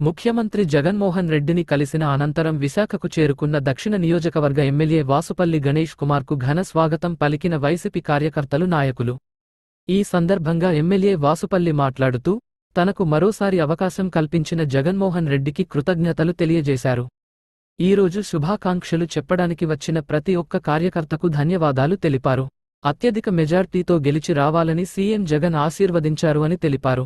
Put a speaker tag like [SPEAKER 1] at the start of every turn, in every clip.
[SPEAKER 1] ముఖ్యమంత్రి జగన్మోహన్ రెడ్డిని కలిసిన అనంతరం విశాఖకు చేరుకున్న దక్షిణ నియోజకవర్గ ఎమ్మెల్యే వాసుపల్లి గణేష్ కుమార్కు ఘన స్వాగతం పలికిన వైసీపీ కార్యకర్తలు నాయకులు. ఈ సందర్భంగా ఎమ్మెల్యే వాసుపల్లి మాట్లాడుతూ, తనకు మరోసారి అవకాశం కల్పించిన జగన్మోహన్ రెడ్డికి కృతజ్ఞతలు తెలియజేశారు. ఈరోజు శుభాకాంక్షలు చెప్పడానికి వచ్చిన ప్రతి ఒక్క కార్యకర్తకు ధన్యవాదాలు తెలిపారు. అత్యధిక మెజార్టీతో గెలిచి రావాలని సీఎం జగన్ ఆశీర్వదించారు అని తెలిపారు.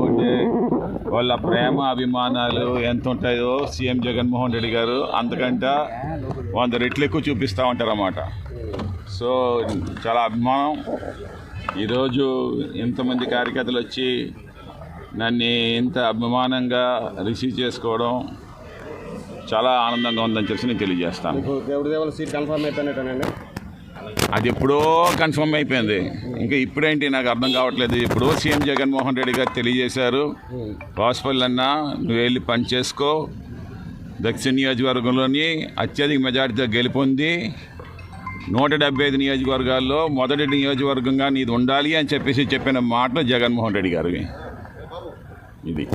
[SPEAKER 2] ఉండే వాళ్ళ ప్రేమ అభిమానాలు ఎంత ఉంటాయో సీఎం జగన్మోహన్ రెడ్డి గారు అంతకంటే 100 రెట్లు ఎక్కువ చూపిస్తూ ఉంటారన్నమాట. సో చాలా అభిమానం. ఈరోజు ఇంతమంది కార్యకర్తలు వచ్చి నన్ను ఇంత అభిమానంగా రిసీవ్ చేసుకోవడం చాలా ఆనందంగా ఉందని చెప్పి నేను తెలియజేస్తాను. అది ఎప్పుడో కన్ఫర్మ్ అయిపోయింది. ఇంకా ఇప్పుడేంటి నాకు అర్థం కావట్లేదు. ఎప్పుడో సీఎం జగన్మోహన్ రెడ్డి గారు తెలియజేశారు, వాసుపల్లి అన్న నువ్వు వెళ్ళి పని చేసుకో, దక్షిణ నియోజకవర్గంలోని అత్యధిక మెజార్టీతో గెలుపొంది 175 నియోజకవర్గాల్లో మొదటి నియోజకవర్గంగా నీది ఉండాలి అని చెప్పేసి చెప్పిన మాట జగన్మోహన్ రెడ్డి గారు ఇది.